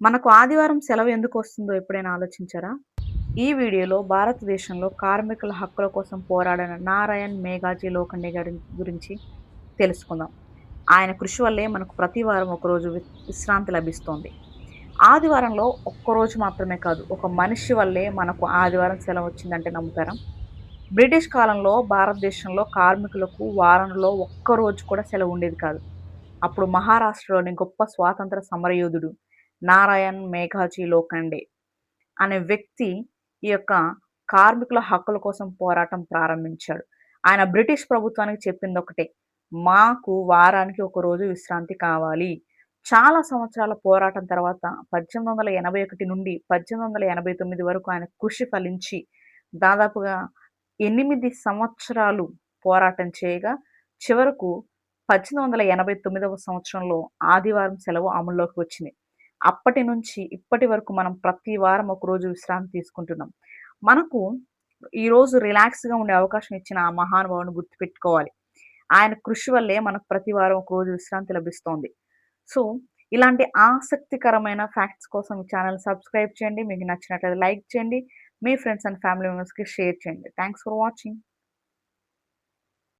మనకు ఆదివారం సెలవు ఎందుకు వస్తుందో ఎప్పుడైనా ఆలోచించారా? ఈ వీడియోలో భారతదేశంలో కార్మికుల హక్కుల కోసం పోరాడిన నారాయణ్ మేఘాజీ లోఖండే గారి గురించి తెలుసుకుందాం. ఆయన కృషి వల్లే మనకు ప్రతి వారం ఒకరోజు విశ్రాంతి లభిస్తోంది. ఆదివారంలో ఒక్కరోజు మాత్రమే కాదు, ఒక మనిషి వల్లే మనకు ఆదివారం సెలవు వచ్చిందంటే నమ్ముతారా? బ్రిటిష్ కాలంలో భారతదేశంలో కార్మికులకు వారంలో ఒక్కరోజు కూడా సెలవు ఉండేది కాదు. అప్పుడు మహారాష్ట్రలోని గొప్ప స్వాతంత్ర సమరయోధుడు నారాయణ్ మేఘాజీ లోఖండే అనే వ్యక్తి ఈ యొక్క కార్మికుల హక్కుల కోసం పోరాటం ప్రారంభించాడు. ఆయన బ్రిటిష్ ప్రభుత్వానికి చెప్పిందొకటే, మాకు వారానికి ఒక రోజు విశ్రాంతి కావాలి. చాలా సంవత్సరాల పోరాటం తర్వాత 1881 నుండి 1889 వరకు ఆయన కృషి ఫలించి దాదాపుగా 8 సంవత్సరాలు పోరాటం చేయగా చివరకు 1889వ సంవత్సరంలో ఆదివారం సెలవు అమల్లోకి వచ్చింది. అప్పటి నుంచి ఇప్పటి వరకు మనం ప్రతి వారం ఒకరోజు విశ్రాంతి తీసుకుంటున్నాం. మనకు ఈరోజు రిలాక్స్‌గా ఉండే అవకాశం ఇచ్చిన ఆ మహానుభావుడిని గుర్తుపెట్టుకోవాలి. ఆయన కృషి వల్లే మనకు ప్రతి వారం ఒకరోజు విశ్రాంతి లభిస్తోంది. సో, ఇలాంటి ఆసక్తికరమైన ఫ్యాక్ట్స్ కోసం ఈ ఛానెల్‌ని సబ్స్క్రైబ్ చేయండి. మీకు నచ్చినట్లయితే లైక్ చేయండి. మీ ఫ్రెండ్స్ అండ్ ఫ్యామిలీ మెంబర్స్‌కి షేర్ చేయండి. Thanks for watching.